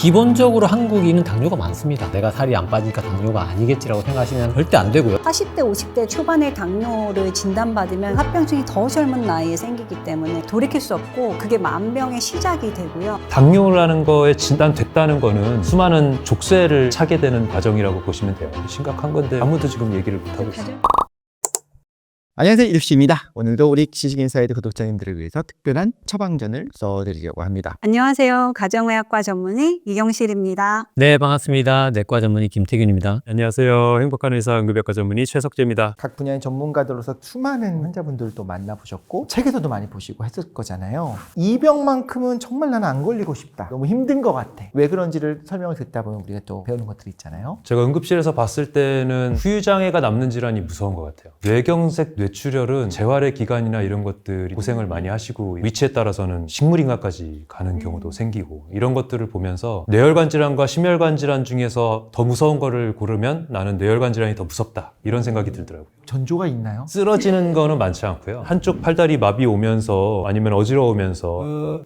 기본적으로 한국인은 당뇨가 많습니다. 내가 살이 안 빠지니까 당뇨가 아니겠지라고 생각하시면 절대 안 되고요. 40대, 50대 초반에 당뇨를 진단받으면 합병증이 더 젊은 나이에 생기기 때문에 돌이킬 수 없고 그게 만병의 시작이 되고요. 당뇨라는 거에 진단됐다는 거는 수많은 족쇄를 차게 되는 과정이라고 보시면 돼요. 심각한 건데 아무도 지금 얘기를 못하고 있어요. 안녕하세요, 일주입니다. 오늘도 우리 지식인사이드 구독자님들을 위해서 특별한 처방전을 써드리려고 합니다. 안녕하세요. 가정의학과 전문의 이경실입니다. 네, 반갑습니다. 내과 전문의 김태균입니다. 안녕하세요. 행복한 의사 응급의학과 전문의 최석재입니다. 각 분야의 전문가들로서 수많은 환자분들도 만나보셨고 책에서도 많이 보시고 했을 거잖아요. 이 병만큼은 정말 나는 안 걸리고 싶다. 너무 힘든 것 같아. 왜 그런지를 설명을 듣다 보면 우리가 또 배우는 것들이 있잖아요. 제가 응급실에서 봤을 때는 후유장애가 남는 질환이 무서운 것 같아요. 뇌경색, 뇌출혈은 재활의 기간이나 이런 것들이 고생을 많이 하시고 위치에 따라서는 식물인가까지 가는 경우도 생기고 이런 것들을 보면서 뇌혈관 질환과 심혈관 질환 중에서 더 무서운 거를 고르면 나는 뇌혈관 질환이 더 무섭다 이런 생각이 들더라고요. 전조가 있나요? 쓰러지는 거는 많지 않고요. 한쪽 팔다리 마비 오면서 아니면 어지러우면서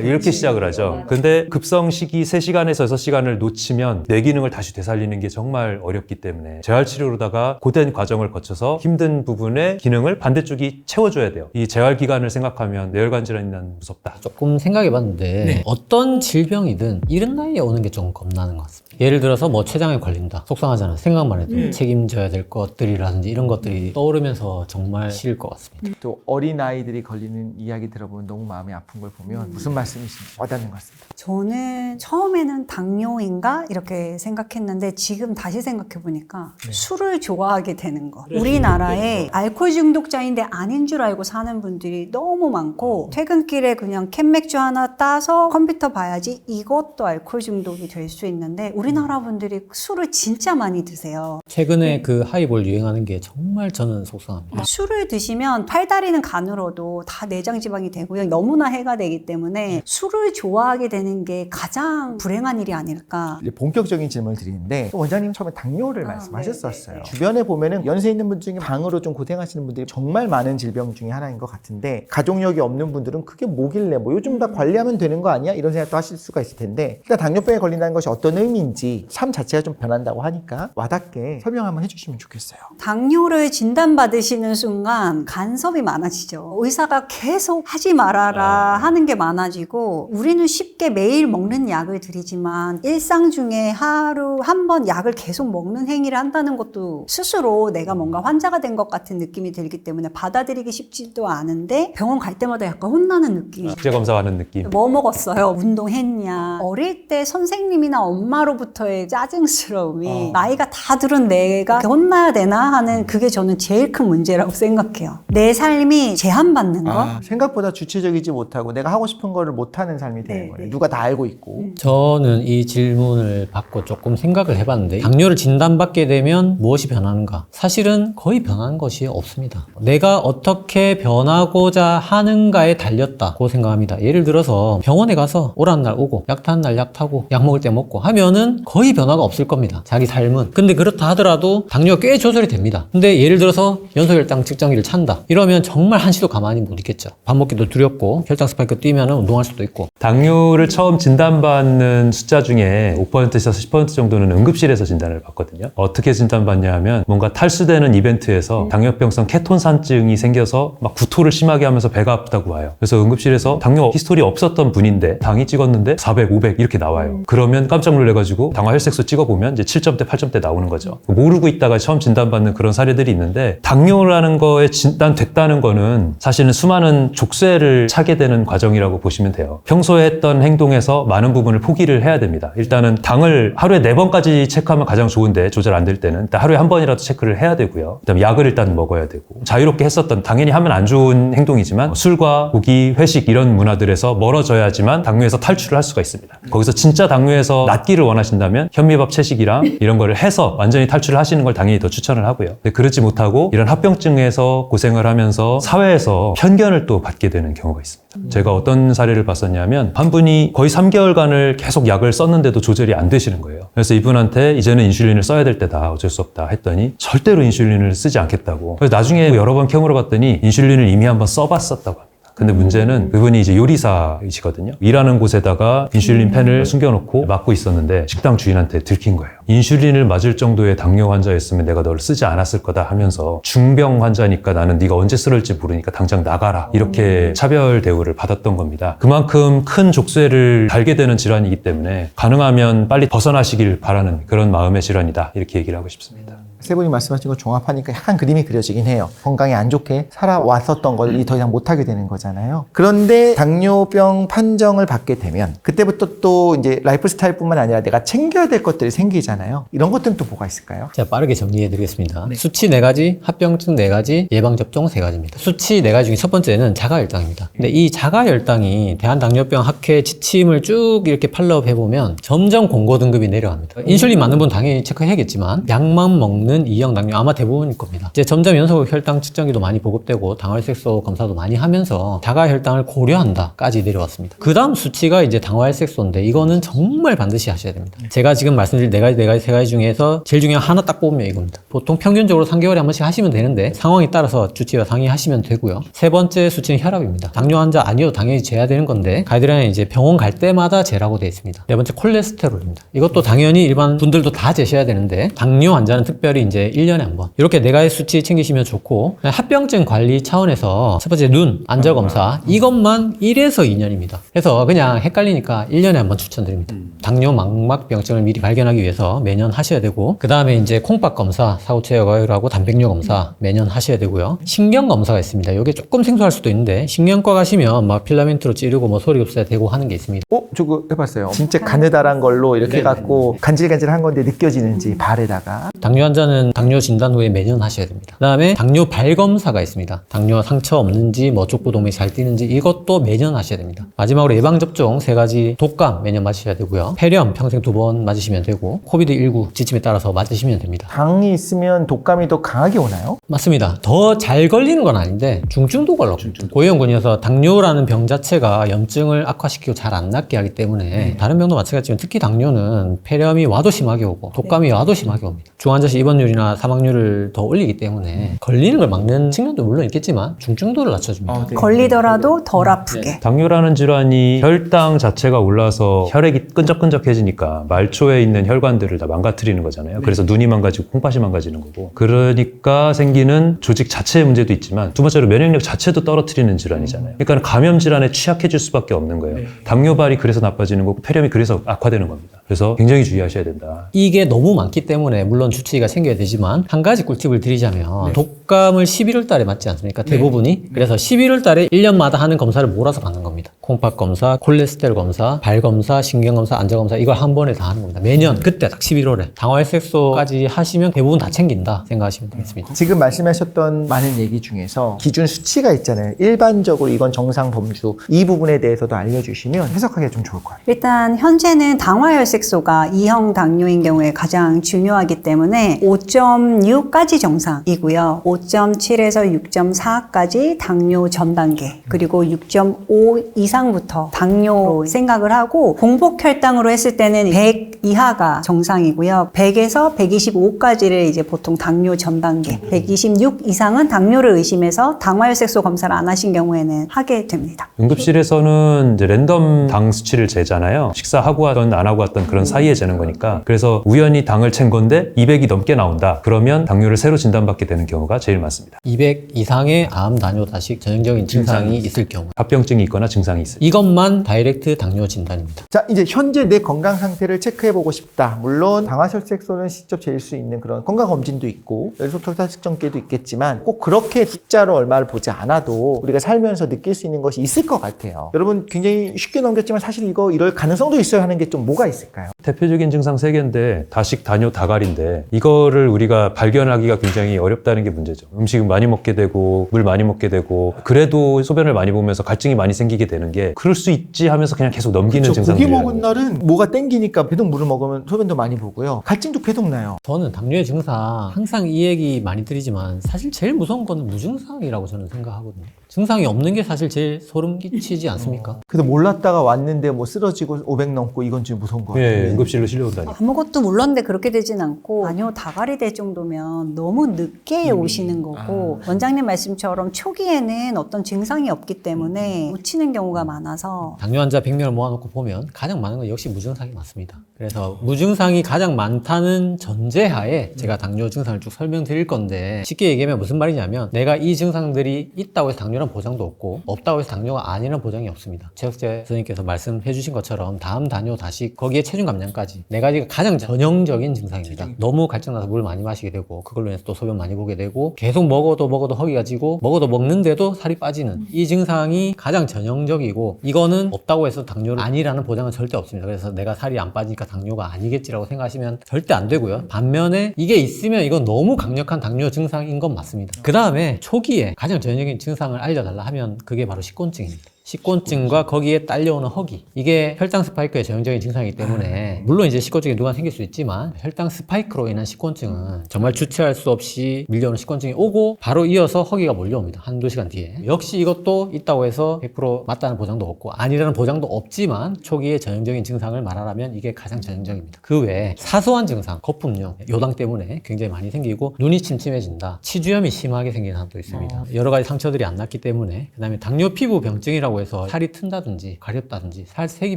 이렇게 시작을 하죠. 근데 급성 시기 3시간에서 6시간을 놓치면 뇌 기능을 다시 되살리는 게 정말 어렵기 때문에 재활치료로다가 고된 과정을 거쳐서 힘든 부분의 기능을 반대쪽이 채워줘야 돼요. 이 재활 기간을 생각하면 뇌혈관 질환이 난 무섭다. 조금 생각해봤는데 어떤 질병이든 이른 나이에 오는 게 좀 겁나는 것 같습니다. 예를 들어서 뭐 췌장에 걸린다. 속상하잖아요. 생각만 해도 책임져야 될 것들이라든지 이런 것들이 떠오르면서 정말 싫을 것 같습니다. 또 어린아이들이 걸리는 이야기 들어보면 너무 마음이 아픈 걸 보면 무슨 말씀이신지 와닿는 것 같습니다. 저는 처음에는 당뇨인가 이렇게 생각했는데 지금 다시 생각해보니까 술을 좋아하게 되는 거. 우리나라에 알코올 중독자인데 아닌 줄 알고 사는 분들이 너무 많고 퇴근길에 그냥 캔맥주 하나 따서 컴퓨터 봐야지 이것도 알코올 중독이 될 수 있는데 우리나라 분들이 술을 진짜 많이 드세요. 최근에 그 하이볼 유행하는 게 정말 저는 속상합니다. 술을 드시면 팔다리는 간으로도 다 내장 지방이 되고요. 너무나 해가 되기 때문에 술을 좋아하게 되는 게 가장 불행한 일이 아닐까. 이제 본격적인 질문을 드리는데 원장님 처음에 당뇨를 말씀하셨었어요. 주변에 보면은 연세 있는 분 중에 당으로 좀 고생하시는 분들이 정말 많은 질병 중에 하나인 것 같은데 가족력이 없는 분들은 그게 뭐길래 뭐 요즘 다 관리하면 되는 거 아니야? 이런 생각도 하실 수가 있을 텐데 일단 당뇨병에 걸린다는 것이 어떤 의미인지 삶 자체가 좀 변한다고 하니까 와닿게 설명 한번 해주시면 좋겠어요. 당뇨를 진단받으시는 순간 간섭이 많아지죠. 의사가 계속 하지 말아라 하는 게 많아지고 우리는 쉽게 매일 먹는 약을 드리지만 일상 중에 하루 한 번 약을 계속 먹는 행위를 한다는 것도 스스로 내가 뭔가 환자가 된 것 같은 느낌이 들기 때문에 받아들이기 쉽지도 않은데 병원 갈 때마다 약간 혼나는 느낌. 국제검사하는 느낌. 뭐 먹었어요? 운동했냐? 어릴 때 선생님이나 엄마로부터의 짜증스러움이 나이가 다 들은 내가 혼나야 되나 하는 그게 저는 제일 큰 문제라고 생각해요. 내 삶이 제한받는 거? 생각보다 주체적이지 못하고 내가 하고 싶은 거를 못하는 삶이 되는 거예요. 누가 다 알고 있고. 저는 이 질문을 받고 조금 생각을 해봤는데 당뇨를 진단받게 되면 무엇이 변하는가? 사실은 거의 변하는 것이 없습니다. 내가 어떻게 변하고자 하는가에 달렸다고 생각합니다. 예를 들어서 병원에 가서 오라는 날 오고 약 타는 날 약 타고 약 먹을 때 먹고 하면은 거의 변화가 없을 겁니다. 자기 삶은. 근데 그렇다 하더라도 당뇨가 꽤 조절이 됩니다. 근데 예를 들어서 연소혈당 측정기를 찬다. 이러면 정말 한시도 가만히 못 있겠죠. 밥 먹기도 두렵고 혈당 스파이크 뛰면 운동할 수도 있고. 당뇨를 처음 진단받는 숫자 중에 5%에서 10% 정도는 응급실에서 진단을 받거든요. 어떻게 진단받냐 하면 뭔가 탈수되는 이벤트에서 당뇨병성 케톤산증이 생겨서 막 구토를 심하게 하면서 배가 아프다고 와요. 그래서 응급실에서 당뇨 히스토리 없었던 분인데 당이 찍었는데 400, 500 이렇게 나와요. 그러면 깜짝 놀래가지고 당화 혈색소 찍어보면 이제 7점대, 8점대 나오는 거죠. 모르고 있다가 처음 진단받는 그런 사례들이 있는데 당뇨라는 거에 진단됐다는 거는 사실은 수많은 족쇄를 차게 되는 과정이라고 보시면 돼요. 평소에 했던 행동에서 많은 부분을 포기를 해야 됩니다. 일단은 당을 하루에 4번까지 체크하면 가장 좋은데 조절 안 될 때는 일단 하루에 한 번이라도 체크를 해야 되고요. 그다음 약을 일단 먹어야 되고 자유롭게 했었던 당연히 하면 안 좋은 행동이지만 술과 고기, 회식 이런 문화들에서 멀어져야지만 당뇨에서 탈출을 할 수가 있습니다. 거기서 진짜 당뇨에서 낫기를 원하신다면 현미밥 채식이랑 이런 거를 해서 완전히 탈출을 하시는 걸 당연히 더 추천을 하고요. 근데 그렇지 못하고 이런 합병증에서 고생을 하면서 사회에서 편견을 또 받게 되는 경우가 있습니다. 제가 어떤 사례를 봤었냐면 한 분이 거의 3개월간을 계속 약을 썼는데도 조절이 안 되시는 거예요. 그래서 이분한테 이제는 인슐린을 써야 될 때다, 어쩔 수 없다 했더니 절대로 인슐린을 쓰지 않겠다고. 그래서 나중에 여러 번 캐물어 봤더니 인슐린을 이미 한번 써봤었다고 합니다. 근데 문제는 그분이 이제 요리사이시거든요. 일하는 곳에다가 인슐린 펜을 숨겨놓고 맞고 있었는데 식당 주인한테 들킨 거예요. 인슐린을 맞을 정도의 당뇨 환자였으면 내가 너를 쓰지 않았을 거다 하면서 중병 환자니까 나는 네가 언제 쓰러질지 모르니까 당장 나가라. 이렇게 차별 대우를 받았던 겁니다. 그만큼 큰 족쇄를 달게 되는 질환이기 때문에 가능하면 빨리 벗어나시길 바라는 그런 마음의 질환이다. 이렇게 얘기를 하고 싶습니다. 세 분이 말씀하신 거 종합하니까 약간 그림이 그려지긴 해요. 건강에 안 좋게 살아왔었던 걸 더 이상 못하게 되는 거잖아요. 그런데 당뇨병 판정을 받게 되면 그때부터 또 이제 라이프 스타일뿐만 아니라 내가 챙겨야 될 것들이 생기잖아요. 이런 것들은 또 뭐가 있을까요? 제가 빠르게 정리해 드리겠습니다. 수치 4가지, 합병증 4가지, 예방접종 3가지입니다. 수치 4가지 중에 첫 번째는 자가혈당입니다. 근데 이 자가혈당이 대한당뇨병 학회 지침을 쭉 이렇게 팔로우업 해보면 점점 공고 등급이 내려갑니다. 인슐린 맞는 분 당연히 체크해야겠지만 약만 먹는 2형 당뇨 아마 대부분일 겁니다. 이제 점점 연속 혈당 측정기도 많이 보급되고 당화혈색소 검사도 많이 하면서 자가혈당을 고려한다까지 내려왔습니다. 그 다음 수치가 이제 당화혈색소인데 이거는 정말 반드시 하셔야 됩니다. 제가 지금 말씀드린 4가지, 3가지 중에서 제일 중요한 하나 딱 뽑으면 이겁니다. 보통 평균적으로 3개월에 한 번씩 하시면 되는데 상황에 따라서 주치와 상의하시면 되고요. 세 번째 수치는 혈압입니다. 당뇨 환자 아니어도 당연히 재야 되는 건데 가이드라인에 이제 병원 갈 때마다 재라고 되어 있습니다. 네 번째 콜레스테롤입니다. 이것도 당연히 일반 분들도 다 재셔야 되는데 당뇨 환자는 특별히 이제 1년에 한 번 이렇게 4가지 수치 챙기시면 좋고 합병증 관리 차원에서 첫 번째 눈 안저검사 이것만 1에서 2년입니다. 그래서 그냥 헷갈리니까 1년에 한 번 추천드립니다. 당뇨 망막병증을 미리 발견하기 위해서 매년 하셔야 되고 그 다음에 이제 콩팥 검사, 사후체혈하고 단백뇨 검사 매년 하셔야 되고요. 신경 검사가 있습니다. 이게 조금 생소할 수도 있는데 신경과 가시면 막 필라멘트로 찌르고 뭐 소리 없어야 되고 하는 게 있습니다. 저거 해봤어요. 진짜 가느다란 걸로 이렇게 해갖고 간질간질한 건데 느껴지는지 발에다가. 당뇨 환자는 당뇨 진단 후에 매년 하셔야 됩니다. 그 다음에 당뇨 발검사가 있습니다. 당뇨 상처 없는지 뭐 족부동맥이 잘 뛰는지 이것도 매년 하셔야 됩니다. 마지막으로 예방접종 3가지 독감 매년 맞으셔야 되고요. 폐렴 평생 2번 맞으시면 되고 코비드19 지침에 따라서 맞으시면 됩니다. 당이 있으면 독감이 더 강하게 오나요? 맞습니다. 더 잘 걸리는 건 아닌데 중증도 걸려. 고위험군이어서 당뇨라는 병 자체가 염증을 악화시키고 잘 안 낫게 하기 때문에 다른 병도 마찬가지지만 특히 당뇨는 폐렴이 와도 심하게 오고 독감이 와도 심하게 옵니다. 중환자실 입원율이나 사망률을 더 올리기 때문에 걸리는 걸 막는 측면도 물론 있겠지만 중증도를 낮춰줍니다. 걸리더라도 덜 아프게. 당뇨라는 질환이 혈당 자체가 올라서 혈액이 끈적끈적해지니까 말초에 있는 혈관들을 다 망가뜨리는 거잖아요. 그래서 눈이 망가지고 콩팥이 망가지는 거고 그러니까 생기는 조직 자체의 문제도 있지만 두 번째로 면역력 자체도 떨어뜨리는 질환이잖아요. 그러니까 감염 질환에 취약해질 수밖에 없는 거예요. 당뇨발이 그래서 나빠지는 거고 폐렴이 그래서 악화되는 겁니다. 그래서 굉장히 주의하셔야 된다. 이게 너무 많기 때문에 물론 주치의가 챙겨야 되지만 한 가지 꿀팁을 드리자면 독감을 11월 달에 맞지 않습니까? 대부분이. 그래서 11월 달에 1년마다 하는 검사를 몰아서 받는 겁니다. 콩팥 검사, 콜레스테롤 검사, 발 검사, 신경 검사, 안저 검사 이걸 한 번에 다 하는 겁니다. 매년 그때 딱 11월에 당화혈색소까지 하시면 대부분 다 챙긴다 생각하시면 되겠습니다. 지금 말씀하셨던 많은 얘기 중에서 기준 수치가 있잖아요. 일반적으로 이건 정상 범주 이 부분에 대해서도 알려주시면 해석하기가 좀 좋을 것 같아요. 일단 현재는 당화혈색소가 2형 당뇨인 경우에 가장 중요하기 때문에 5.6까지 정상이고요. 5.7에서 6.4까지 당뇨 전 단계 그리고 6.5 이상부터 당뇨로 생각을 하고 공복 혈당으로 했을 때는 100 이하가 정상이고요. 100에서 125까지를 이제 보통 당뇨 전 단계 126 이상은 당뇨를 의심해서 당화혈색소 검사를 안 하신 경우에는 하게 됩니다. 응급실에서는 이제 랜덤 당 수치를 재잖아요. 식사하고 왔던 안 하고 왔던 그런 사이에 재는 거니까 그래서 우연히 당을 챈 건데 200이 넘게 나온다. 그러면 당뇨를 새로 진단받게 되는 경우가 제일 많습니다. 200 이상의 암, 다뇨, 다식 전형적인 증상이 있을 경우 합병증이 있거나 증상이 있을 이것만 다이렉트 당뇨 진단입니다. 자, 이제 현재 내 건강 상태를 체크해보고 싶다. 물론 당화혈색소는 직접 잴 수 있는 그런 건강검진도 있고 혈소혈당 측정기도 있겠지만 꼭 그렇게 숫자로 얼마를 보지 않아도 우리가 살면서 느낄 수 있는 것이 있을 것 같아요. 여러분 굉장히 쉽게 넘겼지만 사실 이럴 가능성도 있어야 하는 게 좀 뭐가 있을까요? 대표적인 증상 3개인데 다식, 다뇨, 다갈인데 이거를 우리가 발견하기가 굉장히 어렵다는 게 문제죠. 음식을 많이 먹게 되고 물 많이 먹게 되고 그래도 소변을 많이 보면서 갈증이 많이 생기게 되는 게 그럴 수 있지 하면서 그냥 계속 넘기는 고기 증상들이에요. 먹은 날은 뭐가 땡기니까 배동 물을 먹으면 소변도 많이 보고요. 갈증도 계속 나요. 저는 당뇨의 증상 항상 이 얘기 많이 드리지만 사실 제일 무서운 거는 무증상이라고 저는 생각하거든요. 증상이 없는 게 사실 제일 소름 끼치지 않습니까? 근데 몰랐다가 왔는데 뭐 쓰러지고 500 넘고 이건 좀 무서운 거 같아요. 예, 응급실로 실려온다니. 아무것도 몰랐는데 그렇게 되진 않고 아니요 다갈이 될 정도면 너무 늦게 오시는 거고 원장님 말씀처럼 초기에는 어떤 증상이 없기 때문에 놓치는 경우가 많아서 당뇨 환자 100명을 모아놓고 보면 가장 많은 건 역시 무증상이 많습니다. 그래서 무증상이 가장 많다는 전제하에 제가 당뇨 증상을 쭉 설명드릴 건데 쉽게 얘기하면 무슨 말이냐면 내가 이 증상들이 있다고 해서 당뇨란 보장도 없고 없다고 해서 당뇨가 아니란 보장이 없습니다. 최혁재 선생님께서 말씀해 주신 것처럼 다음 당뇨 다시 거기에 체중 감량까지 네 가지가 가장 전형적인 증상입니다. 너무 갈증나서 물 많이 마시게 되고 그걸로 인해서 또 소변 많이 보게 되고 계속 먹어도 허기가 지고 먹어도 먹는데도 살이 빠지는 이 증상이 가장 전형적이고 이거는 없다고 해서 당뇨가 아니라는 보장은 절대 없습니다. 그래서 내가 살이 안 빠지니까 당뇨가 아니겠지라고 생각하시면 절대 안 되고요. 반면에 이게 있으면 이건 너무 강력한 당뇨 증상인 건 맞습니다. 그 다음에 초기에 가장 전형적인 증상을 알려달라 하면 그게 바로 식곤증입니다. 식곤증과 거기에 딸려오는 허기. 이게 혈당 스파이크의 전형적인 증상이기 때문에 물론 이제 식곤증이 누가 생길 수 있지만 혈당 스파이크로 인한 식곤증은 정말 주체할 수 없이 밀려오는 식곤증이 오고 바로 이어서 허기가 몰려옵니다. 한두 시간 뒤에. 역시 이것도 있다고 해서 100% 맞다는 보장도 없고 아니라는 보장도 없지만 초기의 전형적인 증상을 말하라면 이게 가장 전형적입니다. 그 외에 사소한 증상, 거품류, 요당 때문에 굉장히 많이 생기고 눈이 침침해진다. 치주염이 심하게 생기는 사람도 있습니다. 여러 가지 상처들이 안 낫기 때문에 그다음에 당뇨 피부 병증이라고 해서 살이 튼다든지 가렵다든지 살색이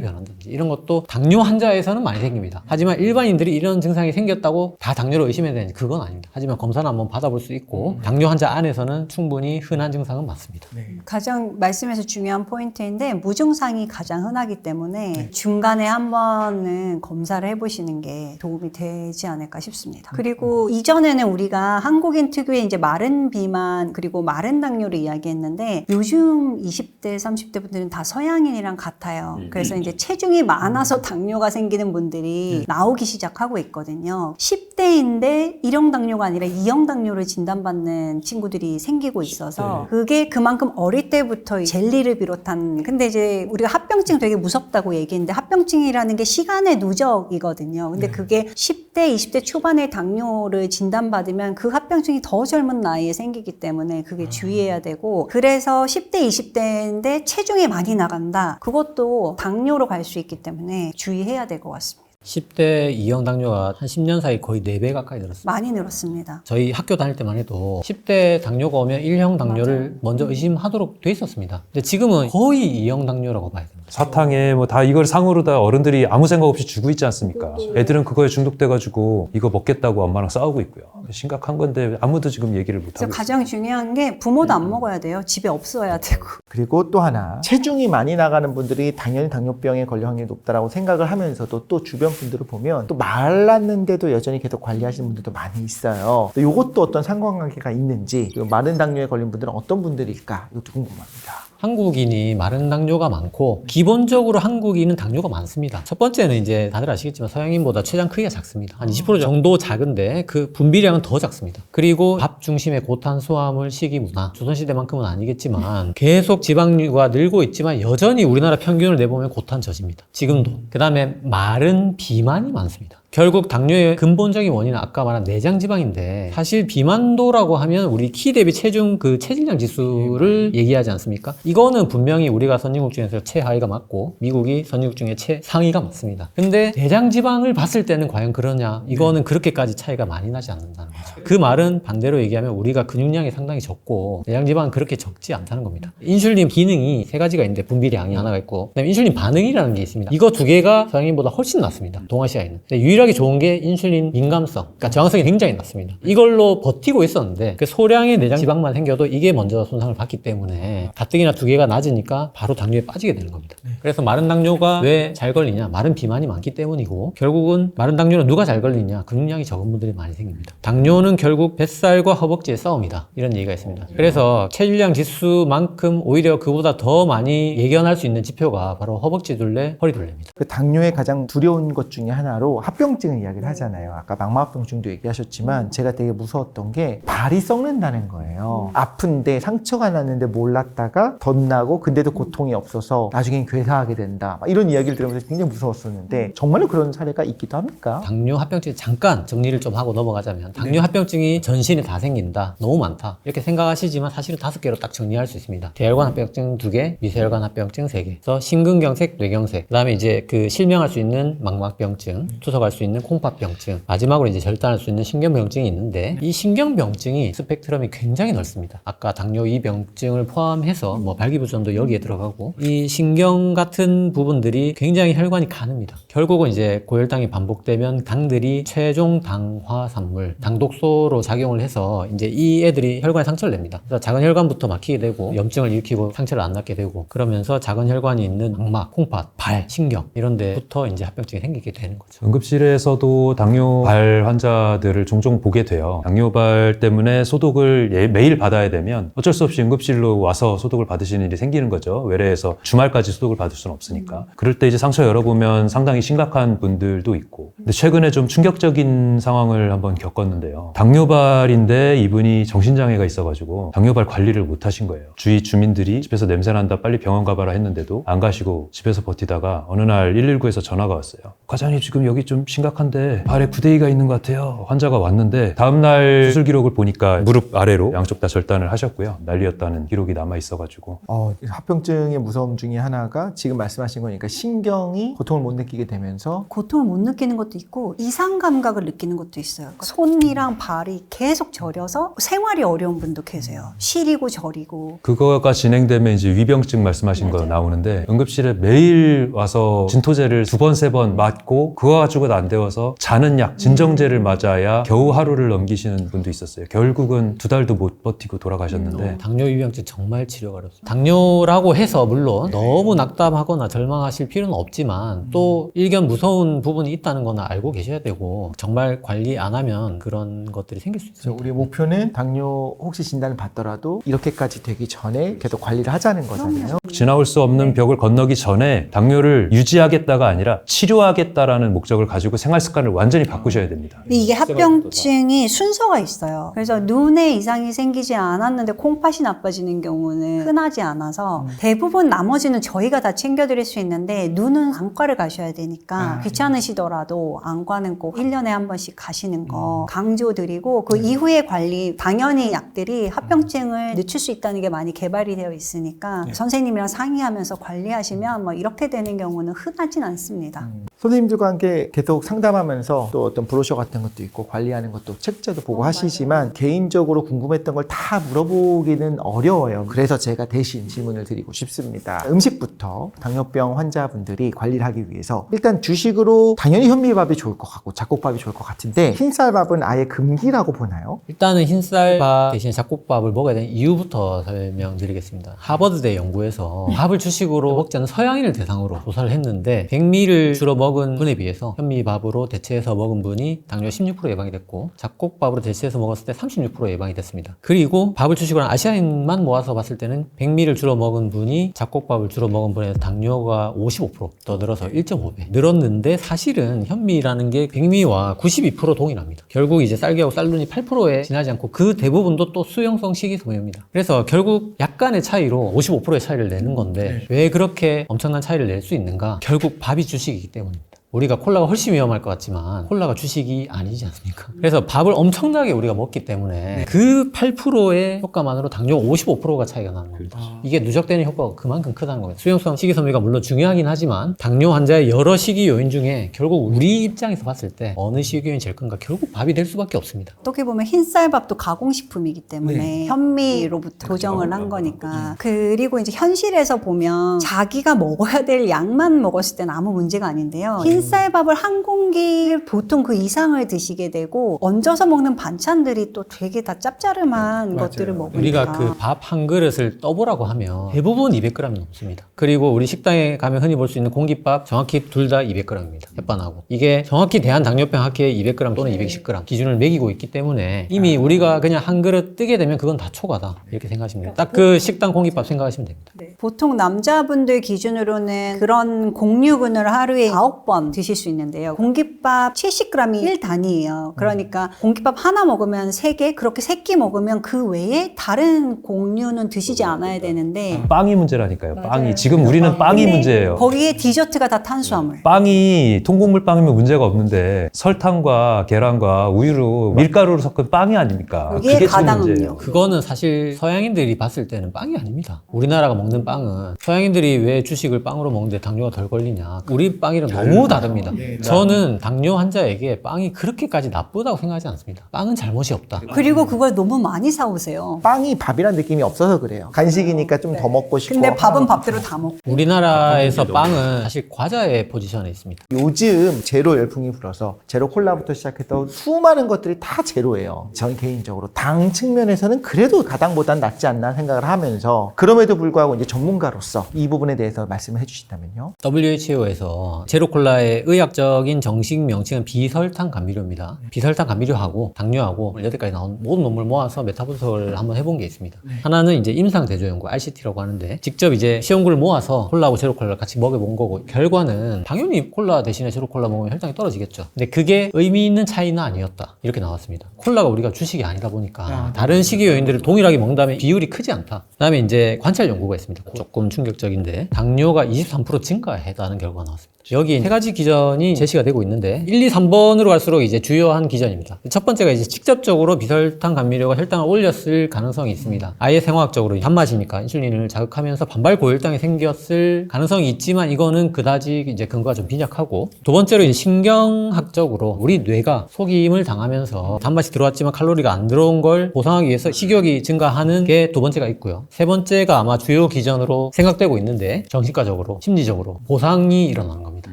변한다든지 이런 것도 당뇨 환자에서는 많이 생깁니다. 하지만 일반인들이 이런 증상이 생겼다고 다 당뇨로 의심해야 되는지 그건 아닙니다. 하지만 검사는 한번 받아볼 수 있고 당뇨 환자 안에서는 충분히 흔한 증상은 맞습니다. 가장 말씀에서 중요한 포인트인데 무증상이 가장 흔하기 때문에 중간에 한 번은 검사를 해보시는 게 도움이 되지 않을까 싶습니다. 그리고 이전에는 우리가 한국인 특유의 이제 마른 비만 그리고 마른 당뇨를 이야기했는데 요즘 20대, 30대 분들은 다 서양인이랑 같아요. 그래서 이제 체중이 많아서 당뇨가 생기는 분들이 나오기 시작하고 있거든요. 10대인데 1형 당뇨가 아니라 2형 당뇨를 진단받는 친구들이 생기고 있어서 그게 그만큼 어릴 때부터 젤리를 비롯한 근데 이제 우리가 합병증 되게 무섭다고 얘기했는데 합병증이라는 게 시간의 누적이거든요. 근데 그게 10대, 20대 초반에 당뇨를 진단받으면 그 합병증이 더 젊은 나이에 생기기 때문에 그게 주의해야 되고 그래서 10대, 20대인데 체중이 많이 나간다. 그것도 당뇨로 갈 수 있기 때문에 주의해야 될 것 같습니다. 10대 2형 당뇨가 한 10년 사이 거의 4배 가까이 늘었습니다. 많이 늘었습니다. 저희 학교 다닐 때만 해도 10대 당뇨가 오면 1형 당뇨를 먼저 의심하도록 돼 있었습니다. 근데 지금은 거의 2형 당뇨라고 봐야 됩니다. 사탕에 뭐 다 이걸 상으로 다 어른들이 아무 생각 없이 주고 있지 않습니까? 애들은 그거에 중독돼가지고 이거 먹겠다고 엄마랑 싸우고 있고요. 심각한 건데 아무도 지금 얘기를 못 그래서 하고 있어요. 가장 중요한 게 부모도 안 먹어야 돼요. 집에 없어야 되고. 그리고 또 하나 체중이 많이 나가는 분들이 당연히 당뇨병에 걸릴 확률이 높다라고 생각을 하면서도 또 주변 분들을 보면 또 말랐는데도 여전히 계속 관리하시는 분들도 많이 있어요. 또 이것도 어떤 상관관계가 있는지 그리고 마른 당뇨에 걸린 분들은 어떤 분들일까 이것도 궁금합니다. 한국인이 마른 당뇨가 많고 기본적으로 한국인은 당뇨가 많습니다. 첫 번째는 이제 다들 아시겠지만 서양인보다 췌장 크기가 작습니다. 한 20% 정도 작은데 그 분비량은 더 작습니다. 그리고 밥 중심의 고탄수화물 식이 문화, 조선시대만큼은 아니겠지만 계속 지방류가 늘고 있지만 여전히 우리나라 평균을 내보면 고탄 저지입니다. 지금도. 그 다음에 마른 비만이 많습니다. 결국 당뇨의 근본적인 원인은 아까 말한 내장지방인데 사실 비만도라고 하면 우리 키 대비 체중 그 체질량 지수를 얘기하지 않습니까? 이거는 분명히 우리가 선진국 중에서 최하위가 맞고 미국이 선진국 중에 최상위가 맞습니다. 근데 내장지방을 봤을 때는 과연 그러냐? 이거는 그렇게까지 차이가 많이 나지 않는다는 거죠. 그 말은 반대로 얘기하면 우리가 근육량이 상당히 적고 내장지방은 그렇게 적지 않다는 겁니다. 인슐린 기능이 세 가지가 있는데 분비량이 하나가 있고 그다음에 인슐린 반응이라는 게 있습니다. 이거 두 개가 서양인보다 훨씬 낮습니다. 동아시아에는. 유일하게 좋은 게 인슐린 민감성, 그러니까 저항성이 굉장히 낮습니다. 이걸로 버티고 있었는데 그 소량의 내장 지방만 생겨도 이게 먼저 손상을 받기 때문에 가뜩이나 두 개가 낮으니까 바로 당뇨에 빠지게 되는 겁니다. 그래서 마른 당뇨가 왜 잘 걸리냐? 마른 비만이 많기 때문이고 결국은 마른 당뇨는 누가 잘 걸리냐? 근육량이 적은 분들이 많이 생깁니다. 당뇨는 결국 뱃살과 허벅지의 싸움이다. 이런 얘기가 있습니다. 그래서 체질량 지수만큼 오히려 그보다 더 많이 예견할 수 있는 지표가 바로 허벅지 둘레, 허리 둘레입니다. 그 당뇨의 가장 두려운 것 중에 하나로 합병증 합병증을 이야기를 하잖아요. 아까 망막병증도 얘기하셨지만 제가 되게 무서웠던 게 발이 썩는다는 거예요. 아픈데 상처가 났는데 몰랐다가 덧나고 근데도 고통이 없어서 나중엔 괴사하게 된다. 막 이런 이야기를 들으면서 굉장히 무서웠었는데 정말로 그런 사례가 있기도 합니까? 당뇨 합병증 잠깐 정리를 좀 하고 넘어가자면 당뇨 합병증이 전신에 다 생긴다. 너무 많다. 이렇게 생각하시지만 사실은 5개로 딱 정리할 수 있습니다. 대혈관 합병증 2개, 미세혈관 합병증 3개. 그래서 심근경색, 뇌경색. 그다음에 이제 그 실명할 수 있는 망막병증, 투석할 수 있는 콩팥병증. 마지막으로 이제 절단할 수 있는 신경병증이 있는데 이 신경병증이 스펙트럼이 굉장히 넓습니다. 아까 당뇨 2병증을 포함해서 뭐 발기부전도 여기에 들어가고 이 신경 같은 부분들이 굉장히 혈관이 가늡니다. 결국은 이제 고혈당이 반복되면 당들이 최종 당화산물, 당독소로 작용을 해서 이제 이 애들이 혈관에 상처를 냅니다. 그래서 작은 혈관부터 막히게 되고 염증을 일으키고 상처를 안 낫게 되고 그러면서 작은 혈관이 있는 망막, 콩팥, 발, 신경 이런 데부터 이제 합병증이 생기게 되는 거죠. 응급실에서도 당뇨발 환자들을 종종 보게 돼요. 당뇨발 때문에 소독을 매일 받아야 되면 어쩔 수 없이 응급실로 와서 소독을 받으시는 일이 생기는 거죠. 외래에서 주말까지 소독을 받을 수는 없으니까. 그럴 때 이제 상처 열어보면 상당히 심각한 분들도 있고. 근데 최근에 좀 충격적인 상황을 한번 겪었는데요. 당뇨발인데 이분이 정신장애가 있어가지고 당뇨발 관리를 못 하신 거예요. 주위 주민들이 집에서 냄새난다 빨리 병원 가봐라 했는데도 안 가시고 집에서 버티다가 어느 날 119에서 전화가 왔어요. 과장님 지금 여기 좀 심각한데 발에 구데기가 있는 것 같아요. 환자가 왔는데 다음날 수술 기록을 보니까 무릎 아래로 양쪽 다 절단을 하셨고요. 난리였다는 기록이 남아있어가지고. 합병증의 무서움 중에 하나가 지금 말씀하신 거니까 신경이 고통을 못 느끼게 되면서 고통을 못 느끼는 것도 있고 이상 감각을 느끼는 것도 있어요. 그러니까 손이랑 발이 계속 저려서 생활이 어려운 분도 계세요. 시리고 저리고. 그거가 진행되면 이제 위병증 말씀하신 거 나오는데 응급실에 매일 와서 진토제를 2번, 3번 맞고 그거 가지고도 안 되어서 자는 약, 진정제를 맞아야 겨우 하루를 넘기시는 분도 있었어요. 결국은 2달도 못 버티고 돌아가셨는데 당뇨 위병증 정말 치료가 어렵습니다. 당뇨라고 해서 물론 너무 낙담하거나 절망하실 필요는 없지만 또 일견 무서운 부분이 있다는 건 알고 계셔야 되고 정말 관리 안 하면 그런 것들이 생길 수 그래서 있습니다. 우리의 목표는 당뇨 혹시 진단을 받더라도 이렇게까지 되기 전에 계속 관리를 하자는 거잖아요. 지나올 수 없는 벽을 건너기 전에 당뇨를 유지하겠다가 아니라 치료하겠다라는 목적을 가지고 생활 습관을 완전히 바꾸셔야 됩니다. 근데 이게 합병증이 순서가 있어요. 그래서 눈에 이상이 생기지 않았는데 콩팥이 나빠지는 경우는 흔하지 않아서 대부분 나머지는 저희가 다 챙겨드릴 수 있는데 눈은 안과를 가셔야 되니까 귀찮으시더라도 안과는 꼭 1년에 한 번씩 가시는 거 강조드리고 그 이후의 관리 당연히 약들이 합병증을 늦출 수 있다는 게 많이 개발이 되어 있으니까 선생님이랑 상의하면서 관리하시면 뭐 이렇게 되는 경우는 흔하진 않습니다. 선생님들과 함께 계속 상담하면서 또 어떤 브로셔 같은 것도 있고 관리하는 것도 책자도 보고 하시지만 개인적으로 궁금했던 걸 다 물어보기는 어려워요. 그래서 제가 대신 질문을 드리고 싶습니다. 음식부터 당뇨병 환자분들이 관리를 하기 위해서 일단 주식으로 당연히 현미밥이 좋을 것 같고 잡곡밥이 좋을 것 같은데 흰쌀밥은 아예 금기라고 보나요? 일단은 흰쌀밥 대신 잡곡밥을 먹어야 되는 이유부터 설명드리겠습니다. 하버드대 연구에서 밥을 주식으로 먹지 않는 서양인을 대상으로 조사를 했는데 백미를 주로 먹은 분에 비해서 현미밥으로 대체해서 먹은 분이 당뇨 16% 예방이 됐고 잡곡밥으로 대체해서 먹었을 때 36% 예방이 됐습니다. 그리고 밥을 주식으로 한 아시아인만 모아서 봤을 때는 백미를 주로 먹은 분이 잡곡밥을 주로 먹은 분의 당뇨가 55%더 늘어서 1.5배 늘었는데 사실은 현미라는 게 백미와 92% 동일합니다. 결국 이제 쌀기하고 쌀눈이 8%에 지나지 않고 그 대부분도 또 수용성 식이섬유입니다. 그래서 결국 약간의 차이로 55%의 차이를 내는 건데 왜 그렇게 엄청난 차이를 낼 수 있는가? 결국 밥이 주식이기 때문입니다. 우리가 콜라가 훨씬 위험할 것 같지만 콜라가 주식이 아니지 않습니까? 그래서 밥을 엄청나게 우리가 먹기 때문에 그 8%의 효과만으로 당뇨 55%가 차이가 나는 겁니다. 이게 누적되는 효과가 그만큼 크다는 겁니다. 수용성 식이섬유가 물론 중요하긴 하지만 당뇨 환자의 여러 식이 요인 중에 결국 우리 입장에서 봤을 때 어느 식이 요인이 제일 큰가? 결국 밥이 될 수밖에 없습니다. 어떻게 보면 흰쌀밥도 가공식품이기 때문에 현미로부터 조정을 한 거니까. 그리고 이제 현실에서 보면 자기가 먹어야 될 양만 먹었을 때는 아무 문제가 아닌데요. 흰쌀밥을 한 공기 보통 그 이상을 드시게 되고 얹어서 먹는 반찬들이 또 되게 다 짭짤한 것들을 먹으니까 우리가 그 밥 한 그릇을 떠보라고 하면 대부분 200g이 넘습니다. 그리고 우리 식당에 가면 흔히 볼 수 있는 공깃밥 정확히 둘 다 200g입니다. 햇반하고. 이게 정확히 대한당뇨병 학회의 200g 또는 210g 기준을 매기고 있기 때문에 이미 우리가 그냥 한 그릇 뜨게 되면 그건 다 초과다. 이렇게 생각하시면 됩니다. 딱 그 식당 공깃밥 생각하시면 됩니다. 보통 남자분들 기준으로는 그런 공유근을 하루에 9번 명 드실 수 있는데요. 공깃밥 70g이 1단위예요. 그러니까 공깃밥 하나 먹으면 3개, 그렇게 3끼 먹으면 그 외에 다른 공류는 드시지 않아야 되는데 빵이 문제라니까요. 빵이. 지금 우리는 빵이 근데 문제예요. 거기에 디저트가 다 탄수화물. 빵이 통곡물 빵이면 문제가 없는데 설탕과 계란과 우유로 밀가루로 섞은 빵이 아닙니까? 그게 지금 가당음료. 문제예요. 그거는 사실 서양인들이 봤을 때는 빵이 아닙니다. 우리나라가 먹는 빵은 서양인들이 왜 주식을 빵으로 먹는데 당뇨가 덜 걸리냐. 우리 빵이랑 너무 다릅니다. 저는 당뇨 환자에게 빵이 그렇게까지 나쁘다고 생각하지 않습니다. 빵은 잘못이 없다. 그리고 그걸 너무 많이 사오세요. 빵이 밥이란 느낌이 없어서 그래요. 간식이니까 좀 더 먹고 싶고. 근데 밥은 밥대로 다 먹고. 우리나라에서 빵은 사실 과자의 포지션에 있습니다. 요즘 제로 열풍이 불어서 제로 콜라부터 시작해서 수많은 것들이 다 제로예요. 전 개인적으로 당 측면에서는 그래도 가당보단 낫지 않나 생각을 하면서 그럼에도 불구하고 이제 전문가로서 이 부분에 대해서 말씀을 해주신다면요. WHO에서 제로콜라의 의학적인 정식 명칭은 비설탕 감미료입니다. 비설탕 감미료하고 당뇨하고 여태까지 나온 모든 논문을 모아서 메타 분석을 한번 해본 게 있습니다. 하나는 이제 임상대조연구 RCT라고 하는데 직접 이제 시험구를 모아서 콜라하고 제로콜라를 같이 먹여본 거고 결과는 당연히 콜라 대신에 제로콜라 먹으면 혈당이 떨어지겠죠. 근데 그게 의미 있는 차이는 아니었다. 이렇게 나왔습니다. 콜라가 우리가 주식이 아니다 보니까 다른 식이 요인들을 동일하게 먹는다면 비율이 크지 않다. 그다음에 이제 관찰 연구가 있습니다. 조금 충격적인데 당뇨가 23% 증가했다는 결과가 나왔습니다. 여기 세 가지 기전이 제시가 되고 있는데 1, 2, 3번으로 갈수록 이제 주요한 기전입니다. 첫 번째가 이제 직접적으로 비설탕 감미료가 혈당을 올렸을 가능성이 있습니다. 아예 생화학적으로 단맛이니까 인슐린을 자극하면서 반발 고혈당이 생겼을 가능성이 있지만 이거는 그다지 이제 근거가 좀 빈약하고 두 번째로 이제 신경학적으로 우리 뇌가 속임을 당하면서 단맛이 들어왔지만 칼로리가 안 들어온 걸 보상하기 위해서 식욕이 증가하는 게 두 번째가 있고요. 세 번째가 아마 주요 기전으로 생각되고 있는데 정신과적으로 심리적으로 보상이 일어나는 겁니다.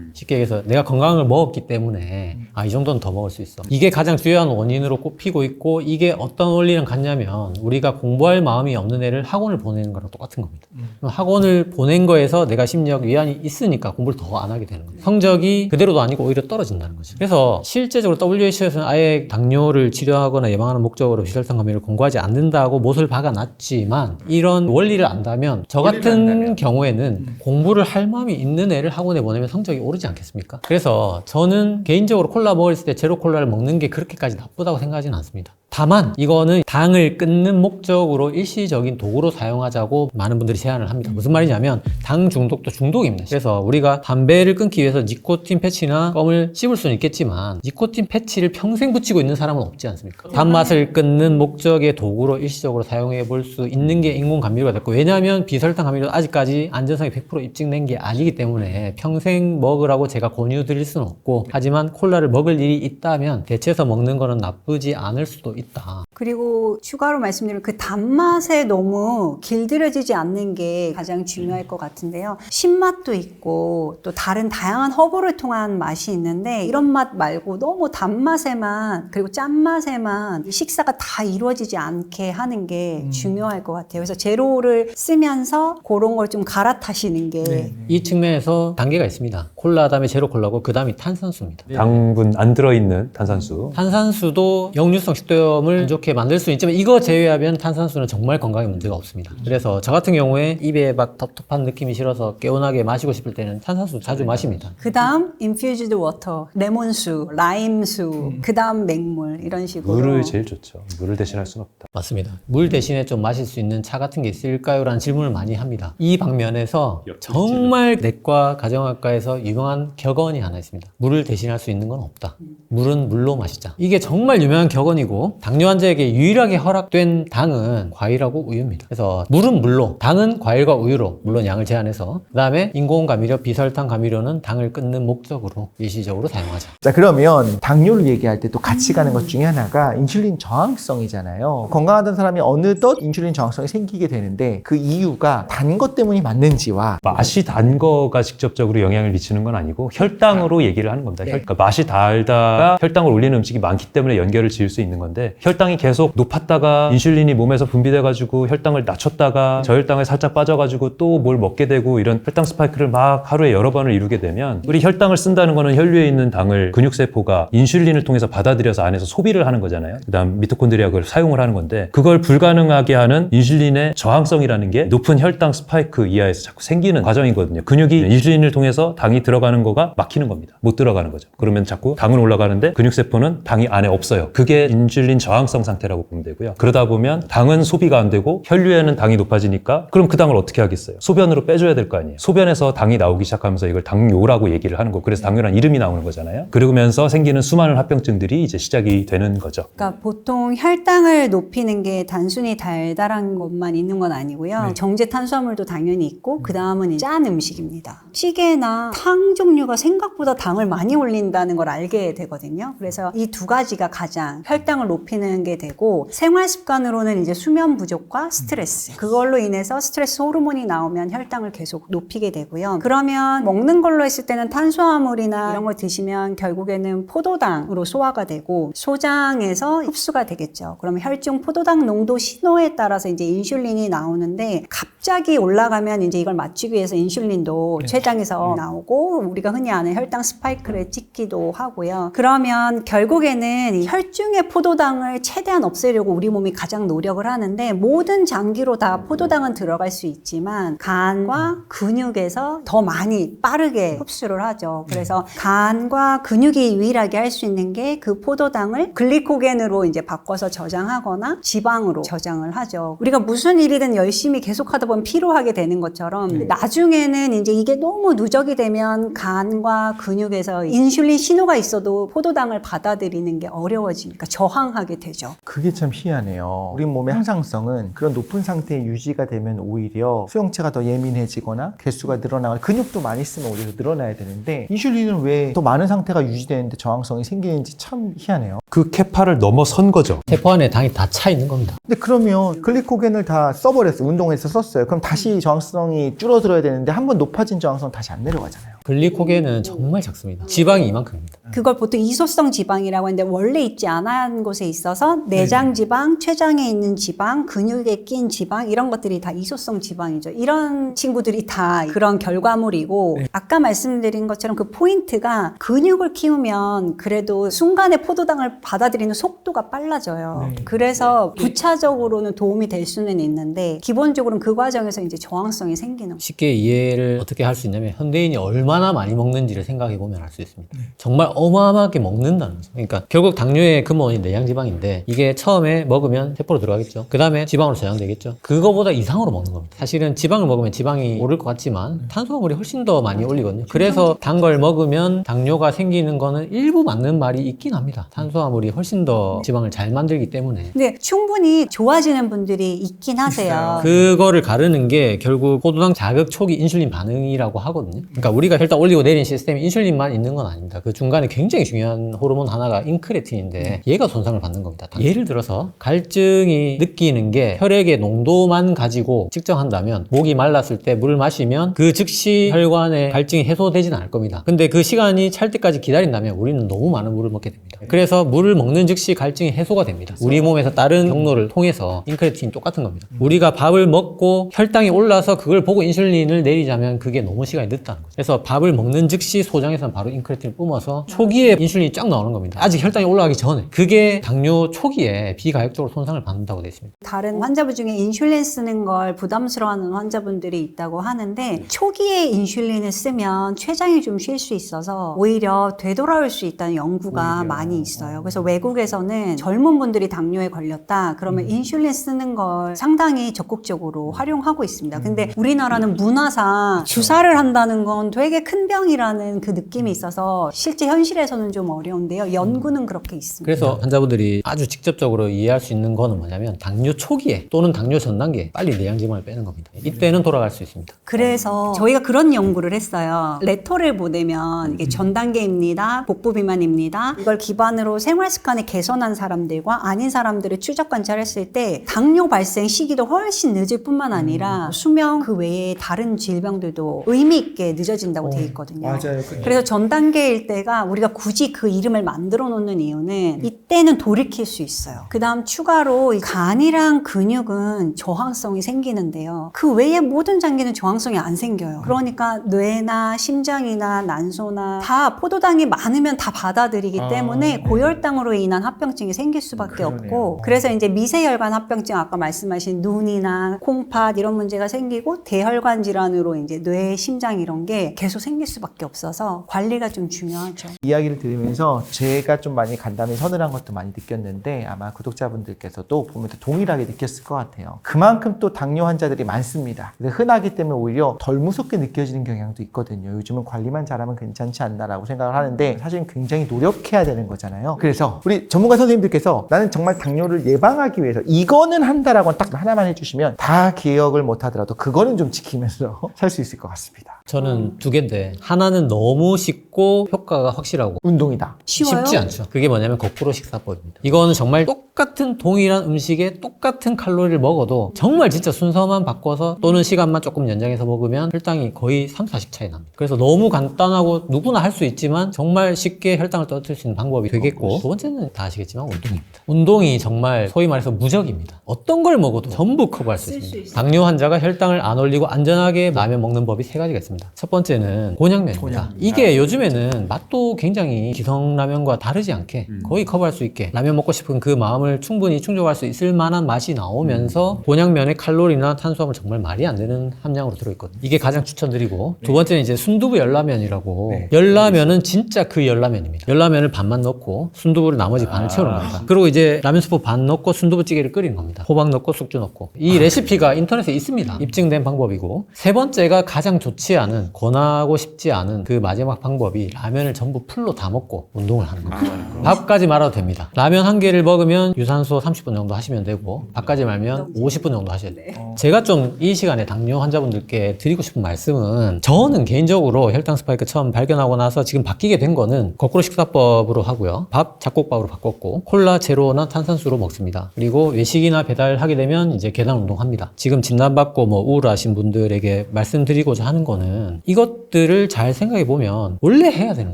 쉽게 얘기해서 내가 건강을 먹었기 때문에 이 정도는 더 먹을 수 있어. 이게 가장 주요한 원인으로 꼽히고 있고 이게 어떤 원리랑 같냐면 우리가 공부할 마음이 없는 애를 학원을 보내는 거랑 똑같은 겁니다. 그럼 학원을 보낸 거에서 내가 심리학 위안이 있으니까 공부를 더 안 하게 되는 거예요. 성적이 그대로도 아니고 오히려 떨어진다는 거죠. 그래서 실제적으로 WHO에서는 아예 당뇨를 치료하거나 예방하는 목적으로 비설탕 감미료를 권고하지 않는다고 못을 박아놨지만 이런 원리를 안다면 저 같은 경우에는 공부를 할 마음이 있는 애를 학원에 보내면 성적이 오르지 않겠습니까? 그래서 저는 개인적으로 콜라 먹을 때 제로 콜라를 먹는 게 그렇게까지 나쁘다고 생각하지는 않습니다. 다만 이거는 당을 끊는 목적으로 일시적인 도구로 사용하자고 많은 분들이 제안을 합니다. 무슨 말이냐면 당 중독도 중독입니다. 그래서 우리가 담배를 끊기 위해서 니코틴 패치나 껌을 씹을 수는 있겠지만 니코틴 패치를 평생 붙이고 있는 사람은 없지 않습니까? 단맛을 끊는 목적의 도구로 일시적으로 사용해 볼 수 있는 게 인공 감미료가 됐고 왜냐하면 비설탕 감미료는 아직까지 안전성이 100% 입증된 게 아니기 때문에 평생 먹으라고 제가 권유 드릴 수는 없고 하지만 콜라를 먹을 일이 있다면 대체해서 먹는 거는 나쁘지 않을 수도 있다. 그리고 추가로 말씀드리면 그 단맛에 너무 길들여지지 않는 게 가장 중요할 것 같은데요. 신맛도 있고 또 다른 다양한 허브를 통한 맛이 있는데 이런 맛 말고 너무 단맛에만 그리고 짠맛에만 식사가 다 이루어지지 않게 하는 게 중요할 것 같아요. 그래서 제로를 쓰면서 그런 걸 좀 갈아타시는 게 이 측면에서 단계가 있습니다. 콜라 다음에 제로 콜라고 그 다음이 탄산수입니다. 당분 안 들어있는 탄산수. 탄산수도 역류성 식도염을 안 좋게 만들 수 있지만 이거 제외하면 탄산수는 정말 건강에 문제가 없습니다. 그래서 저 같은 경우에 입에 막 텁텁한 느낌이 싫어서 개운하게 마시고 싶을 때는 탄산수 자주 마십니다. 그 다음 infused water, 레몬수, 라임수, 그 다음 맹물 이런 식으로 물을 제일 좋죠. 물을 대신할 수는 없다. 맞습니다. 물 대신에 좀 마실 수 있는 차 같은 게 있을까요? 라는 질문을 많이 합니다. 이 방면에서 정말 내과 가정학과에서 유명한 격언이 하나 있습니다. 물을 대신할 수 있는 건 없다. 물은 물로 마시자. 이게 정말 유명한 격언이고 당뇨 환자에게 유일하게 허락된 당은 과일하고 우유입니다. 그래서 물은 물로, 당은 과일과 우유로 물론 양을 제한해서 그 다음에 인공감미료, 비설탕 감미료는 당을 끊는 목적으로 일시적으로 사용하자. 자, 그러면 당뇨를 얘기할 때 또 같이 가는 것 중에 하나가 인슐린 저항성이잖아요. 건강하던 사람이 어느덧 인슐린 저항성이 생기게 되는데 그 이유가 단 것 때문이 맞는지와 맛이 단 거가 직접적으로 영향을 미치는 건 아니고 혈당으로 얘기를 하는 겁니다. 그러니까 맛이 달다가 혈당을 올리는 음식이 많기 때문에 연결을 지을 수 있는 건데 혈당이 계속 높았다가 인슐린이 몸에서 분비돼가지고 혈당을 낮췄다가 저혈당에 살짝 빠져가지고 또 뭘 먹게 되고 이런 혈당 스파이크를 막 하루에 여러 번을 이루게 되면 우리 혈당을 쓴다는 거는 혈류에 있는 당을 근육세포가 인슐린을 통해서 받아들여서 안에서 소비를 하는 거잖아요. 그 다음 미토콘드리아가 그걸 사용을 하는 건데 그걸 불가능하게 하는 인슐린의 저항성이라는 게 높은 혈당 스파이크 이하에서 자꾸 생기는 과정이거든요. 근육이 인슐린을 통해서 당이 들어가는 거가 막히는 겁니다. 못 들어가는 거죠. 그러면 자꾸 당은 올라가는데 근육세포는 당이 안에 없어요. 그게 인슐린 저항성 상태라고 보면 되고요. 그러다 보면 당은 소비가 안 되고 혈류에는 당이 높아지니까 그럼 그 당을 어떻게 하겠어요? 소변으로 빼줘야 될 거 아니에요. 소변에서 당이 나오기 시작하면서 이걸 당뇨라고 얘기를 하는 거. 그래서 당뇨란 이름이 나오는 거잖아요. 그러면서 생기는 수많은 합병증들이 이제 시작이 되는 거죠. 그러니까 보통 혈당을 높이는 게 단순히 달달한 것만 있는 건 아니고요. 정제 탄수화물도 당연히 있고 그 다음은 짠 음식입니다. 찌개나 탕 종류가 생각보다 당을 많이 올린다는 걸 알게 되거든요. 그래서 이 두 가지가 가장 혈당을 높이는 게 되고 생활 습관으로는 이제 수면 부족과 스트레스. 그걸로 인해서 스트레스 호르몬이 나오면 혈당을 계속 높이게 되고요. 그러면 먹는 걸로 했을 때는 탄수화물이나 이런 걸 드시면 결국에는 포도당으로 소화가 되고 소장에서 흡수가 되겠죠. 그러면 혈중 포도당 농도 신호에 따라서 이제 인슐린이 나오는데 갑자기 올라가면 이제 이걸 맞추기 위해서 인슐린도 췌장에서 나오고 우리가 흔히 아는 혈당 스파이크를 찍기도 하고요. 그러면 결국에는 이 혈중의 포도당을 최대한 없애려고 우리 몸이 가장 노력을 하는데 모든 장기로 다 포도당은 들어갈 수 있지만 간과 근육에서 더 많이 빠르게 흡수를 하죠. 그래서 간과 근육이 유일하게 할 수 있는 게 그 포도당을 글리코겐으로 이제 바꿔서 저장하거나 지방으로 저장을 하죠. 우리가 무슨 일이든 열심히 계속 하다 보면 피로하게 되는 것처럼 나중에는 이제 이게 너무 누적이 되면 간과 근육에서 인슐린 신호가 있어도 포도당을 받아들이는 게 어려워지니까 저항하게 되죠. 그게 참 희한해요. 우리 몸의 항상성은 그런 높은 상태에 유지가 되면 오히려 수용체가 더 예민해지거나 개수가 늘어나거나 근육도 많이 쓰면 오히려 늘어나야 되는데 인슐린은 왜 더 많은 상태가 유지되는데 저항성이 생기는지 참 희한해요. 그 캐파를 넘어선 거죠. 세포 안에 당이 다 차 있는 겁니다. 근데 그러면 글리코겐을 다 써버렸어요. 운동해서 썼어요. 그럼 다시 저항성이 줄어들어야 되는데 한번 높아진 저항성 다시 안 내려가잖아요. 글리코겐은 정말 작습니다. 지방이 이만큼입니다. 그걸 보통 이소성 지방이라고 하는데 원래 있지 않은 곳에 있어서 내장 지방, 췌장에 있는 지방, 근육에 낀 지방 이런 것들이 다 이소성 지방이죠. 이런 친구들이 다 그런 결과물이고 아까 말씀드린 것처럼 그 포인트가 근육을 키우면 그래도 순간에 포도당을 받아들이는 속도가 빨라져요. 그래서 부차적으로는 도움이 될 수는 있는데 기본적으로는 그 과정에서 이제 저항성이 생기는 거죠. 쉽게 이해를 어떻게 할 수 있냐면 현대인이 얼마나 많이 먹는지를 생각해 보면 알 수 있습니다. 정말 어마어마하게 먹는다는 거죠. 그러니까 결국 당뇨의 근원이 내장지방인데 이게 처음에 먹으면 세포로 들어가겠죠. 그 다음에 지방으로 저장되겠죠. 그거보다 이상으로 먹는 겁니다. 사실은 지방을 먹으면 지방이 오를 것 같지만 탄수화물이 훨씬 더 많이 올리거든요. 그래서 단 걸 먹으면 당뇨가 생기는 거는 일부 맞는 말이 있긴 합니다. 탄수화물이 훨씬 더 지방을 잘 만들기 때문에. 근데 충분히 좋아지는 분들이 있긴 하세요. 그거를 가르는 게 결국 포도당 자극 초기 인슐린 반응이라고 하거든요. 그러니까 우리가 혈당 올리고 내리는 시스템에 인슐린만 있는 건 아닙니다. 그 중간에 굉장히 중요한 호르몬 하나가 인크레틴인데 얘가 손상을 받는 겁니다. 예를 들어서 갈증이 느끼는 게 혈액의 농도만 가지고 측정한다면 목이 말랐을 때 물을 마시면 그 즉시 혈관의 갈증이 해소되지는 않을 겁니다. 근데 그 시간이 찰 때까지 기다린다면 우리는 너무 많은 물을 먹게 됩니다. 그래서 물을 먹는 즉시 갈증이 해소가 됩니다. 우리 몸에서 다른 경로를 통해서 인크레틴이 똑같은 겁니다. 우리가 밥을 먹고 혈당이 올라서 그걸 보고 인슐린을 내리자면 그게 너무 시간이 늦다는 거죠. 그래서 밥을 먹는 즉시 소장에서는 바로 인크레틴을 뿜어서 초기에 인슐린이 쫙 나오는 겁니다. 아직 혈당이 올라가기 전에. 그게 당뇨 초기에 비가역적으로 손상을 받는다고 되어 있습니다. 다른 환자분 중에 인슐린 쓰는 걸 부담스러워하는 환자분들이 있다고 하는데 초기에 인슐린을 쓰면 췌장이 좀 쉴 수 있어서 오히려 되돌아올 수 있다는 연구가 많이 있어요. 그래서 외국에서는 젊은 분들이 당뇨에 걸렸다 그러면 인슐린 쓰는 걸 상당히 적극적으로 활용하고 있습니다. 근데 우리나라는 문화상 주사를 한다는 건 되게 큰 병이라는 그 느낌이 있어서 실제 현실에서는 좀 어려운데요. 연구는 그렇게 있습니다. 그래서 환자분들이 아주 직접적으로 이해할 수 있는 거는 뭐냐면 당뇨 초기에 또는 당뇨 전 단계에 빨리 내장지방을 빼는 겁니다. 이때는 돌아갈 수 있습니다. 그래서 저희가 그런 연구를 했어요. 레터를 보내면 이게 전 단계입니다. 복부 비만입니다. 이걸 기반으로 생활 습관을 개선한 사람들과 아닌 사람들을 추적 관찰했을 때 당뇨 발생 시기도 훨씬 늦을 뿐만 아니라 수명 그 외에 다른 질병들도 의미 있게 늦어진다고 돼 있거든요. 맞아요. 그래서 전 단계일 때가 우리 우리가 굳이 그 이름을 만들어 놓는 이유는 이때는 돌이킬 수 있어요. 그 다음 추가로 이 간이랑 근육은 저항성이 생기는데요. 그 외에 모든 장기는 저항성이 안 생겨요. 그러니까 뇌나 심장이나 난소나 다 포도당이 많으면 다 받아들이기 때문에 고혈당으로 인한 합병증이 생길 수밖에 없고, 그래서 이제 미세혈관 합병증, 아까 말씀하신 눈이나 콩팥 이런 문제가 생기고 대혈관 질환으로 이제 뇌, 심장 이런 게 계속 생길 수밖에 없어서 관리가 좀 중요하죠. 이야기를 들으면서 제가 좀 많이 간담이 서늘한 것도 많이 느꼈는데 아마 구독자분들께서도 보면서 동일하게 느꼈을 것 같아요. 그만큼 또 당뇨 환자들이 많습니다. 근데 흔하기 때문에 오히려 덜 무섭게 느껴지는 경향도 있거든요. 요즘은 관리만 잘하면 괜찮지 않나라고 생각을 하는데 사실 굉장히 노력해야 되는 거잖아요. 그래서 우리 전문가 선생님들께서 나는 정말 당뇨를 예방하기 위해서 이거는 한다라고 딱 하나만 해주시면 다 기억을 못하더라도 그거는 좀 지키면서 살 수 있을 것 같습니다. 저는 두 개인데 하나는 너무 쉽고 효과가 확실하고 운동이다. 쉬워요? 쉽지 않죠. 그게 뭐냐면 거꾸로 식사법입니다. 이거는 정말 똑같은 동일한 음식에 똑같은 칼로리를 먹어도 정말 진짜 순서만 바꿔서 또는 시간만 조금 연장해서 먹으면 혈당이 거의 3, 40 차이 납니다. 그래서 너무 간단하고 누구나 할 수 있지만 정말 쉽게 혈당을 떨어뜨릴 수 있는 방법이 되겠고, 두 번째는 다 아시겠지만 운동입니다. 운동이 정말 소위 말해서 무적입니다. 어떤 걸 먹어도 전부 커버할 수 있습니다. 당뇨 환자가 혈당을 안 올리고 안전하게 라면 먹는 법이 세 가지가 있습니다. 첫 번째는 곤약면입니다. 이게 요즘에는 맛도 굉장히 기성라면과 다르지 않게 거의 커버할 수 있게 라면 먹고 싶은 그 마음을 충분히 충족할 수 있을 만한 맛이 나오면서 곤약면의 칼로리나 탄수화물 정말 말이 안 되는 함량으로 들어있거든요. 이게 가장 추천드리고, 두 번째는 이제 순두부 열라면이라고, 열라면은 진짜 그 열라면입니다. 열라면을 반만 넣고 순두부를 나머지 반을 채우는 겁니다. 그리고 이제 라면 스프 반 넣고 순두부찌개를 끓이는 겁니다. 호박 넣고 숙주 넣고. 이 레시피가 인터넷에 있습니다. 입증된 방법이고, 세 번째가 가장 좋지 않은, 권하고 싶지 않은 그 마지막 방법이 라면을 전부 풀로 다 먹고 운동을 하는 겁니다. 밥까지 말아도 됩니다. 라면 한 개를 먹으면 유산소 30분 정도 하시면 되고, 밥까지 말면 50분 정도 하셔야 돼요. 제가 좀 이 시간에 당뇨 환자분들께 드리고 싶은 말씀은, 저는 개인적으로 혈당 스파이크 처음 발견하고 나서 지금 바뀌게 된 거는 거꾸로 식사법으로 하고요. 밥 잡곡밥으로 바꿨고, 콜라 제로나 탄산수로 먹습니다. 그리고 외식이나 배달하게 되면 이제 계단 운동합니다. 지금 진단받고 뭐 우울하신 분들에게 말씀드리고자 하는 거는, 이것들을 잘 생각해 보면 원래 해야 되는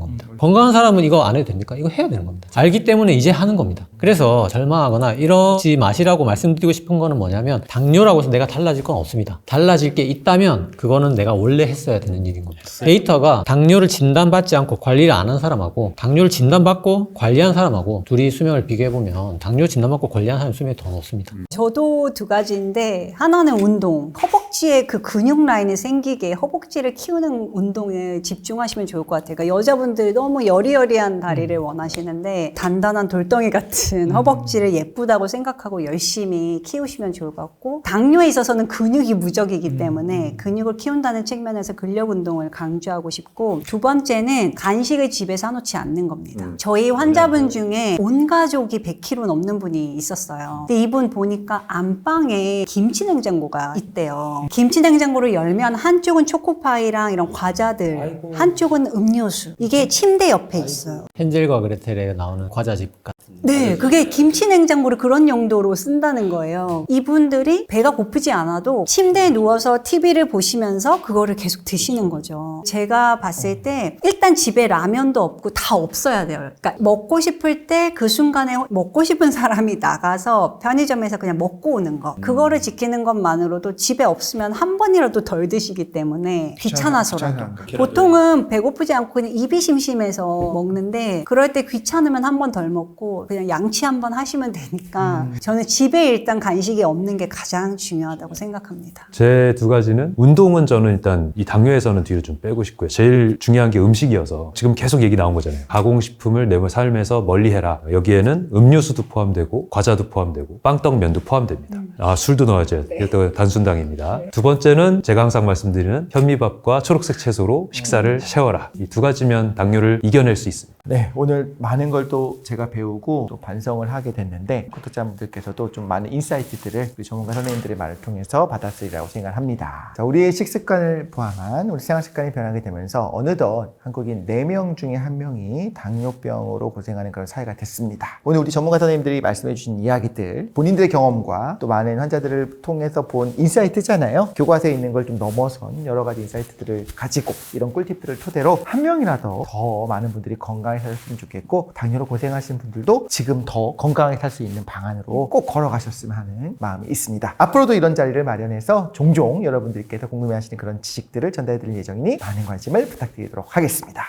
겁니다. 건강한 사람은 이거 안 해도 됩니까? 이거 해야 되는 겁니다. 알기 때문에 이제 하는 겁니다. 그래서 절망하거나 이러지 마시라고 말씀드리고 싶은 거는 뭐냐면, 당뇨라고 해서 내가 달라질 건 없습니다. 달라질 게 있다면 그거는 내가 원래 했어야 되는 일인 겁니다. 데이터가 당뇨를 진단받지 않고 관리를 안 한 사람하고 당뇨를 진단받고 관리한 사람하고 둘이 수명을 비교해보면 당뇨 진단받고 관리한 사람 수명이 더 높습니다. 저도 두 가지인데, 하나는 운동. 허벅지에 그 근육 라인이 생기게 허벅지를 키우는 운동에 집중하시면 좋을 것 같아요. 그러니까 여자분들이 너무 여리여리한 다리를 원하시는데 단단한 돌덩이 같은 허벅지를 예쁘다고 생각하고 열심히 키우시면 좋을 것 같고, 당뇨에 있어서는 근육이 무적이기 때문에 근육을 키운다는 측면에서 근력 운동을 강조하고 싶고, 두 번째는 간식을 집에 사놓지 않는 겁니다. 저희 환자분 중에 온 가족이 100kg 넘는 분이 있었어요. 근데 이분 보니까 안방에 김치 냉장고가 있대요. 김치 냉장고를 열면 한쪽은 초코파이랑 이런 과자들, 한쪽은 음료수. 이게 침대 옆에 있어요. 헨젤과 그레텔에 나오는 과자집 같은. 네, 그게 김치 냉장고를 그런 용도로 쓴다는 거예요. 이분들이 배가 고프지 않아도 침대에 누워서 TV를 보시면서 그거를 계속 드시는 거죠. 제가 봤을 때 일단 집에 라면도 없고 다 없어야 돼요. 그러니까 먹고 싶을 때 그 순간에 먹고 싶은 사람이 나가서 편의점에서 그냥 먹고 오는 거. 그거를 지키는 것만으로도 집에 없으면 한 번이라도 덜 드시기 때문에 귀찮아서라도. 보통은 배고프지 않고 그냥 입이 심심해서 먹는데, 그럴 때 귀찮으면 한 번 덜 먹고 그냥 양치 한 번 하시면 되니까 저는 집에 일단 간식이 없는 게 가장 중요하다고 생각합니다. 제 두 가지는, 운동은 저는 일단 이 당뇨에서는 뒤로 좀 빼고 싶고요. 제일 중요한 게 음식이어서 지금 계속 얘기 나온 거잖아요. 가공식품을 내 삶에서 멀리해라. 여기에는 음료수도 포함되고 과자도 포함되고 빵떡면도 포함됩니다. 술도 넣어야죠. 이것도 단순당입니다. 두 번째는 제가 항상 말씀드리는 현미밥과 초록색 채소로 식사를 채워라. 이 두 가지면 당뇨를 이겨낼 수 있습니다. 네, 오늘 많은 걸 또 제가 배우고 두고 또 반성을 하게 됐는데 구독자분들께서도 좀 많은 인사이트들을 우리 전문가 선생님들의 말을 통해서 받았으리라고 생각합니다. 자, 우리의 식습관을 포함한 우리 생활습관이 변하게 되면서 어느덧 한국인 4명 중에 1명이 당뇨병으로 고생하는 그런 사회가 됐습니다. 오늘 우리 전문가 선생님들이 말씀해 주신 이야기들, 본인들의 경험과 또 많은 환자들을 통해서 본 인사이트잖아요. 교과서에 있는 걸 좀 넘어선 여러 가지 인사이트들을 가지고 이런 꿀팁들을 토대로 한 명이라도 더 많은 분들이 건강하게 살았으면 좋겠고, 당뇨로 고생하시는 분들도 지금 더 건강하게 살 수 있는 방안으로 꼭 걸어가셨으면 하는 마음이 있습니다. 앞으로도 이런 자리를 마련해서 종종 여러분들께서 궁금해하시는 그런 지식들을 전달해드릴 예정이니 많은 관심을 부탁드리도록 하겠습니다.